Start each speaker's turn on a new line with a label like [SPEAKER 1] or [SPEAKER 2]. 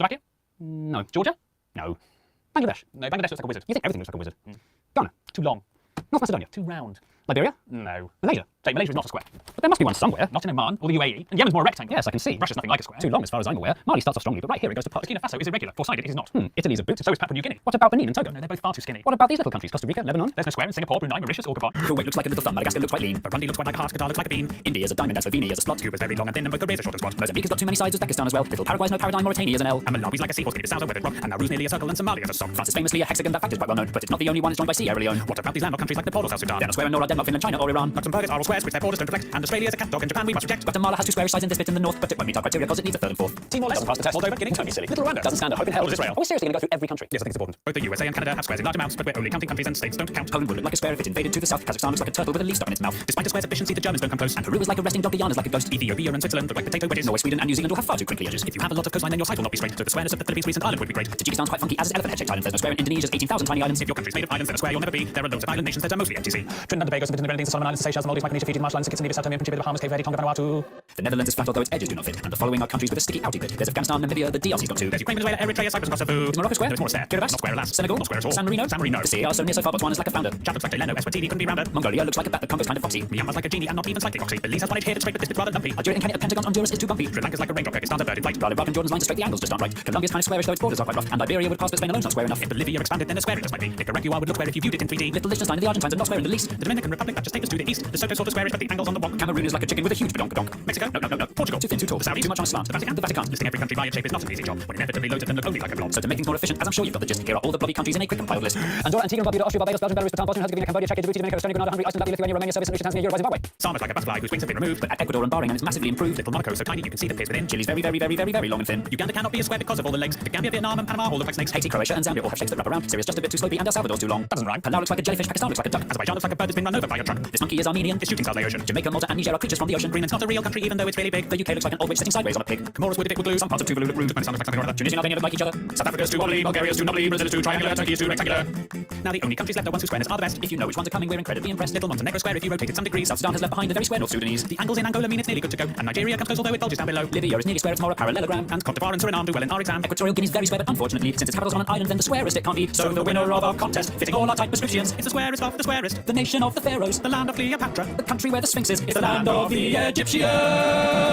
[SPEAKER 1] Slovakia?
[SPEAKER 2] No.
[SPEAKER 1] Georgia? No.
[SPEAKER 2] Bangladesh?
[SPEAKER 1] No, Bangladesh looks like a wizard.
[SPEAKER 2] You think everything looks like a wizard.
[SPEAKER 1] Ghana? Too long.
[SPEAKER 2] North Macedonia?
[SPEAKER 1] Too round.
[SPEAKER 2] Liberia?
[SPEAKER 1] No.
[SPEAKER 2] Malaysia?
[SPEAKER 1] Say, Malaysia is not a square.
[SPEAKER 2] But there must be one somewhere.
[SPEAKER 1] Not in Oman or the UAE. And Yemen's more a rectangle.
[SPEAKER 2] Yes, I can see.
[SPEAKER 1] Russia's nothing like a square.
[SPEAKER 2] Too long as far as I'm aware. Mali starts off strongly, but right here it goes to pot.
[SPEAKER 1] Burkina Faso is irregular. Four-sided, it is not.
[SPEAKER 2] Italy's a boot.
[SPEAKER 1] So is Papua New Guinea.
[SPEAKER 2] What about Benin and Togo?
[SPEAKER 1] No, they're both far too skinny.
[SPEAKER 2] What about these little countries? Costa Rica, Lebanon?
[SPEAKER 1] There's no square in Singapore, Brunei, Mauritius, or Gabon.
[SPEAKER 2] Kuwait looks like a little thumb. Madagascar looks quite lean.
[SPEAKER 1] Burundi looks quite like a heart. Qatar looks like a bean.
[SPEAKER 2] India is a diamond, and Slovenia is a slot.
[SPEAKER 1] Cuba's very long and thin, and both the razor short and squat.
[SPEAKER 2] Mozambique has got too many sides. Uzbekistan as well. Little Paraguay's no paradigm. Mauritania is an L.
[SPEAKER 1] And Malawi's like a seahorse, it sounds a weathered rock. And Nauru's nearly a circle, and Somalia is a sock.
[SPEAKER 2] France is famously a hexagon. That fact is quite well known, but it's not the only one. It's joined by Sierra Leone.
[SPEAKER 1] What about these landlocked countries like Nepal or South Sudan?
[SPEAKER 2] They're not square, nor are Denmark, Finland, China, or Iran.
[SPEAKER 1] Luxembourg are all squares which their borders don't reflect, and Australia is a cat dog, and Japan we must reject.
[SPEAKER 2] Guatemala has two squarish sides in this bit in the north, but it won't meet our criteria because it needs a third and fourth.
[SPEAKER 1] Timor-Leste
[SPEAKER 2] Doesn't pass the test.
[SPEAKER 1] Moldova, Guinea, totally silly. Little Rwanda
[SPEAKER 2] Doesn't stand a hope in hell.
[SPEAKER 1] What is Israel?
[SPEAKER 2] Are we seriously going to go through every country?
[SPEAKER 1] Yes, I think it's important. Both the USA and Canada have squares in large amounts, but we're only counting countries and states don't count.
[SPEAKER 2] Poland would look like a square if it invaded to the south. Kazakhstan looks like a turtle with a leaf stuck in its mouth.
[SPEAKER 1] Despite the square's efficiency, the Germans don't come close.
[SPEAKER 2] And Peru is like a resting dog. Guyana is like a ghost.
[SPEAKER 1] Ethiopia and Switzerland look like potato wedges.
[SPEAKER 2] Norway, Sweden, and New Zealand will have far too crinkly edges.
[SPEAKER 1] If you have a lot of coastline, then your site will not be straight. So the squareness of the Philippines' recent island would be great.
[SPEAKER 2] Tajikistan's quite funky, as is elephant head-shaped island. There's no square in Indonesia's 18,000 tiny islands.
[SPEAKER 1] If your country's made of islands, then a square you'll never be. There are loads of island nations that are mostly MTC. Trinidad and Tobago, St. Vincent and Grenadines, the Solomon Islands, the Seychelles, the Maldives, Micronesia, Fiji, the Marshall Islands, the Kitts and Nevis, South Tomé and Principe, the Bahamas, Cape Verde, Tonga, Vanuatu.
[SPEAKER 2] The Netherlands is flat, although its edges do not fit. And the following are countries with a sticky outy bit. There's Afghanistan, Namibia, the DRC's got two.
[SPEAKER 1] There's Ukraine, Venezuela, Eritrea, Cyprus, Kosovo.
[SPEAKER 2] Is Morocco square?
[SPEAKER 1] No, it's more a stare.
[SPEAKER 2] Kiribati?
[SPEAKER 1] Not square, alas.
[SPEAKER 2] Senegal?
[SPEAKER 1] Not square at all.
[SPEAKER 2] San Marino?
[SPEAKER 1] San Marino.
[SPEAKER 2] The sea are so near so far, Botswana's like a flounder.
[SPEAKER 1] Chad looks like Leno, Eswatini couldn't be rounder.
[SPEAKER 2] Mongolia looks like a bat. The Congo's kind of foxy.
[SPEAKER 1] Myanmar's like a genie and not even slightly foxy. Belize has one edge here that's straight, but this bit's rather lumpy.
[SPEAKER 2] Algeria and Kenya, Pentagon, Honduras is too bumpy.
[SPEAKER 1] Sri Lanka's like a raindrop, Kyrgyzstan's a bird in flight.
[SPEAKER 2] Rather and Jordan's lines are straight, the angles just aren't right. Colombia's kind of squarish, though its borders are quite rough. And Liberia would pass, but Spain alone's not square enough.
[SPEAKER 1] If Bolivia expanded, then a square it just might be. Nicaragua would look square if you viewed it in 3D.
[SPEAKER 2] Little Liechtenstein and the Argentines are not square in the least.
[SPEAKER 1] The Dominican Republic, that just takes us to the east. The Soto sort of squarish, but the angles on the wonk.
[SPEAKER 2] Cameroon is like a chicken with a huge badonk-a-donk.
[SPEAKER 1] Mexico? No. Portugal?
[SPEAKER 2] Too thin, too tall.
[SPEAKER 1] The Saudis?
[SPEAKER 2] Too much on a slant.
[SPEAKER 1] The Vatican?
[SPEAKER 2] The Vatican.
[SPEAKER 1] Listing every country by its shape is not an easy job. When inevitably loads of them look only like a blob.
[SPEAKER 2] So to make things more efficient, as I'm sure you've got the gist, here are all the bloody countries in a quick compiled list. Andorra, Antigua, Barbuda, Austria, Barbados, Belgium, Belarus, Bhutan, Bosnia, Herzegovina, Cambodia, Czech, Djibouti, Dominica, Estonia, Grenada, Hungary, Iceland, Latvia, Lithuania, Romania, Serbia, St. Lucia, Tanzania, Uruguay, Zimbabwe.
[SPEAKER 1] Sama's like a butterfly whose wings have been removed.
[SPEAKER 2] But at Ecuador and Bahrain, it's massively improved.
[SPEAKER 1] Little Monaco so tiny you can see the piers within.
[SPEAKER 2] Chile's very, very, very, very, very long and thin.
[SPEAKER 1] Uganda cannot be a square because of all the legs. The Gambia, Vietnam, and Panama all look like snakes.
[SPEAKER 2] Haiti, Croatia, and Zambia all have shapes that wrap around. Syria's just a bit too slopey, and El Salvador's too long.
[SPEAKER 1] That doesn't rhyme.
[SPEAKER 2] Palau looks like a jellyfish, Pakistan looks like a duck.
[SPEAKER 1] Azerbaijan looks like a bird that's been run over by a truck.
[SPEAKER 2] This monkey is Armenian.
[SPEAKER 1] It's shooting stars in the ocean.
[SPEAKER 2] Jamaica, Malta, and Niger are creatures from the ocean.
[SPEAKER 1] Greenland's not a real country even though it's really big.
[SPEAKER 2] The UK looks like an old witch sitting sideways on a pig.
[SPEAKER 1] Comoros would if it would glue.
[SPEAKER 2] Some parts of Tuvalu look rude.
[SPEAKER 1] Turkmenistan looks like something or other.
[SPEAKER 2] Tunisia and Albania look like each other.
[SPEAKER 1] South Africa's too wobbly, Bulgaria's too knobbly, Brazil is too triangular, Turkey is too rectangular. Now the only countries left are ones whose squareness are the best.
[SPEAKER 2] If you know which ones are coming, we're incredibly impressed.
[SPEAKER 1] Little Montenegro square if you rotate it some degrees.
[SPEAKER 2] South Sudan has left behind the very square North Sudanese.
[SPEAKER 1] The angles in Angola mean it's nearly good to go. And Nigeria comes close although it bulges down below.
[SPEAKER 2] Libya is nearly square, it's more a parallelogram.
[SPEAKER 1] And Cote d'Ivoire and Suriname do well in our exam.
[SPEAKER 2] Equatorial Guinea's very square, but unfortunately, since its capital's on an island, then the squarest it can't be. So the winner of our contest, fitting all our type prescriptions,
[SPEAKER 1] It's the squarest of the squarest.
[SPEAKER 2] the nation of the pharaohs,
[SPEAKER 1] The land of Cleopatra.
[SPEAKER 2] the country where the Sphinx is, it's the land of the Egyptians.